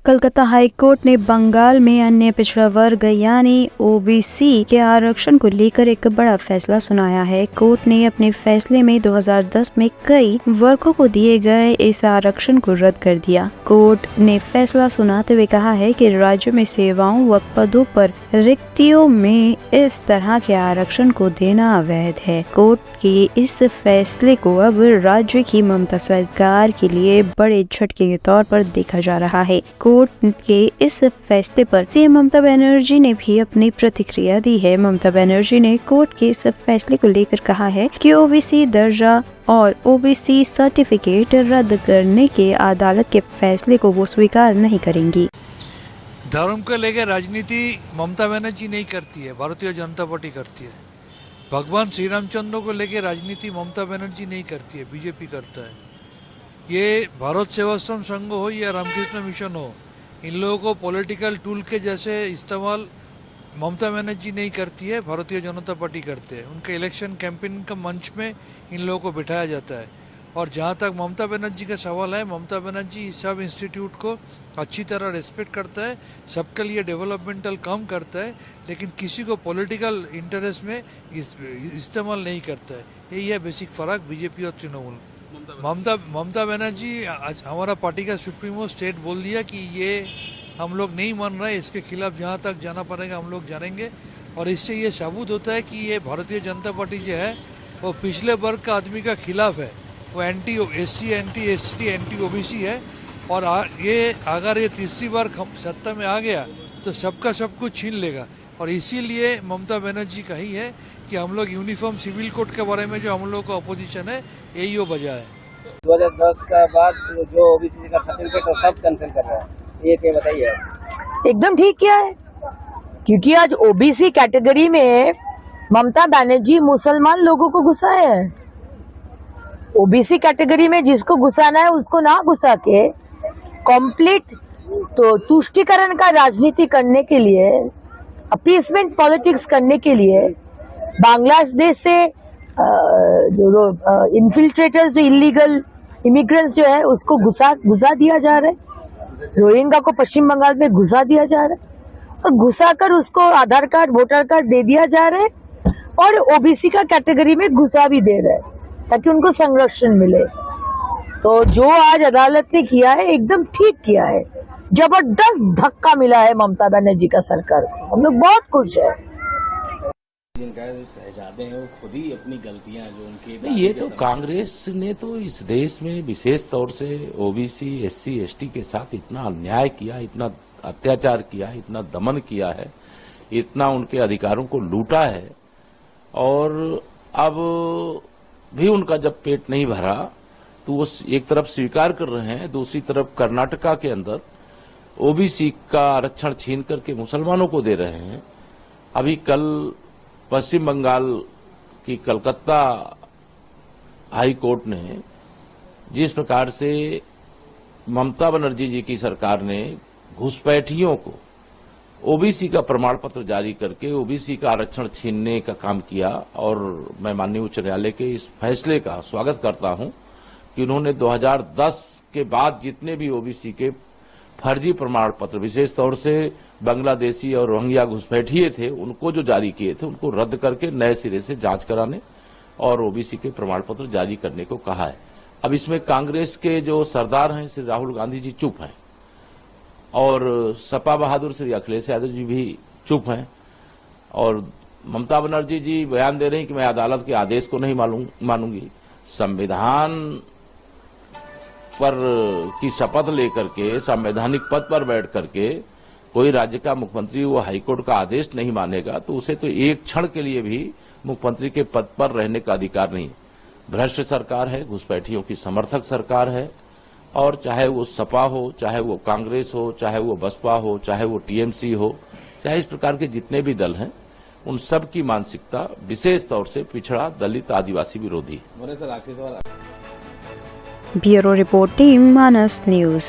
Calcutta high court ने बंगाल में अन्य पिछड़ा वर्ग यानी ओबीसी के आरक्षण को लेकर एक बड़ा फैसला सुनाया है। कोर्ट ने अपने फैसले में 2010 में कई वर्गों को दिए गए इस आरक्षण को रद्द कर दिया। कोर्ट ने फैसला सुनाते हुए कहा है कि राज्य में सेवाओं व पदों पर रिक्तियों में इस तरह के आरक्षण को देना अवैध है। कोर्ट के इस फैसले को अब राज्य की ममता सरकार के लिए बड़े झटके के तौर पर देखा जा रहा है। कोर्ट के इस फैसले पर सीएम ममता बनर्जी ने भी अपनी प्रतिक्रिया दी है। ममता बनर्जी ने कोर्ट के इस फैसले को लेकर कहा है कि ओबीसी दर्जा और ओबीसी सर्टिफिकेट रद्द करने के अदालत के फैसले को वो स्वीकार नहीं करेंगी। धर्म को लेकर राजनीति ममता बनर्जी नहीं करती है, भारतीय जनता पार्टी करती है। भगवान श्री रामचंद्र को लेकर राजनीति ममता बनर्जी नहीं करती है, बीजेपी करता है। ये भारत सेवाश्रम संघ हो या रामकृष्ण मिशन हो, इन लोगों को पॉलिटिकल टूल के जैसे इस्तेमाल ममता बनर्जी नहीं करती है, भारतीय जनता पार्टी करते हैं। उनके इलेक्शन कैंपेन का मंच में इन लोगों को बिठाया जाता है। और जहाँ तक ममता बनर्जी का सवाल है, ममता बनर्जी सब इंस्टीट्यूट को अच्छी तरह रेस्पेक्ट करता है, सबके लिए डेवलपमेंटल काम करता है, लेकिन किसी को पॉलिटिकल इंटरेस्ट में इस्तेमाल नहीं करता है। यही है बेसिक फर्क बीजेपी और तृणमूल। ममता बनर्जी हमारा पार्टी का सुप्रीमो स्टेट बोल दिया कि ये हम लोग नहीं मान रहे, इसके खिलाफ जहाँ तक जाना पड़ेगा हम लोग जानेंगे। और इससे ये साबुत होता है कि ये भारतीय जनता पार्टी जो है वो पिछले वर्ग का आदमी का खिलाफ है। वो anti SC, anti ST, anti OBC है। और ये अगर ये तीसरी बार सत्ता में आ गया तो सबका सब कुछ छीन लेगा। और इसीलिए ममता बनर्जी का ही है कि हम लोग यूनिफॉर्म सिविल कोड के बारे में जो हम लोग का अपोजिशन है, यही वो वजह है। 2010 का बाद जो ओबीसी का सर्टिफिकेट वो सब कैंसिल कर रहा है, ये क्या बताइए? एकदम ठीक किया है, क्योंकि आज ओबीसी कैटेगरी में ममता बनर्जी मुसलमान लोगों को घुसाया है। ओबीसी कैटेगरी में जिसको घुसाना है उसको ना घुसा के कंप्लीट तो तुष्टीकरण का राजनीति करने के लिए, अपीसमेंट पॉलिटिक्स करने के लिए बांग्लादेश से जो इन्फिल्ट्रेटर्स, जो इलीगल इमिग्रेंट्स जो है उसको घुसा दिया जा रहा है। रोहिंग्या को पश्चिम बंगाल में घुसा दिया जा रहा है और घुसाकर उसको आधार कार्ड, वोटर कार्ड दे दिया जा रहा है और ओबीसी का कैटेगरी में घुसा भी दे रहा है ताकि उनको संरक्षण मिले। तो जो आज अदालत ने किया है एकदम ठीक किया है। जबरदस्त धक्का मिला है ममता बनर्जी का सरकार को, हम लोग बहुत खुश है। जिनका शहजादे हैं वो खुद ही अपनी गलतियां जो उनके ये तो कांग्रेस ने तो इस देश में विशेष तौर से ओबीसी, एससी, एसटी के साथ इतना अन्याय किया, इतना अत्याचार किया, इतना दमन किया है, इतना उनके अधिकारों को लूटा है। और अब भी उनका जब पेट नहीं भरा तो वो एक तरफ स्वीकार कर रहे हैं, दूसरी तरफ कर्नाटका के अंदर ओबीसी का आरक्षण छीन करके मुसलमानों को दे रहे हैं। अभी कल पश्चिम बंगाल की कलकत्ता हाई कोर्ट ने जिस प्रकार से ममता बनर्जी जी की सरकार ने घुसपैठियों को ओबीसी का प्रमाण पत्र जारी करके ओबीसी का आरक्षण छीनने का काम किया, और मैं माननीय उच्च न्यायालय के इस फैसले का स्वागत करता हूं कि उन्होंने 2010 के बाद जितने भी ओबीसी के फर्जी प्रमाण पत्र, विशेष तौर से बांग्लादेशी और रोहिंग्या घुसपैठिए थे, उनको जो जारी किए थे उनको रद्द करके नए सिरे से जांच कराने और ओबीसी के प्रमाण पत्र जारी करने को कहा है। अब इसमें कांग्रेस के जो सरदार हैं श्री राहुल गांधी जी चुप हैं और सपा बहादुर श्री अखिलेश यादव जी भी चुप हैं, और ममता बनर्जी जी बयान दे रही हैं कि मैं अदालत के आदेश को नहीं मानूंगी। संविधान पर की शपथ लेकर के संवैधानिक पद पर बैठ करके कोई राज्य का मुख्यमंत्री वो हाईकोर्ट का आदेश नहीं मानेगा तो उसे तो एक क्षण के लिए भी मुख्यमंत्री के पद पर रहने का अधिकार नहीं। भ्रष्ट सरकार है, घुसपैठियों की समर्थक सरकार है, और चाहे वो सपा हो, चाहे वो कांग्रेस हो, चाहे वो बसपा हो, चाहे वो टीएमसी हो, चाहे इस प्रकार के जितने भी दल हैं, उन सब की मानसिकता विशेष तौर से पिछड़ा, दलित, आदिवासी विरोधी। ब्यूरो रिपोर्ट टीम मानस न्यूज।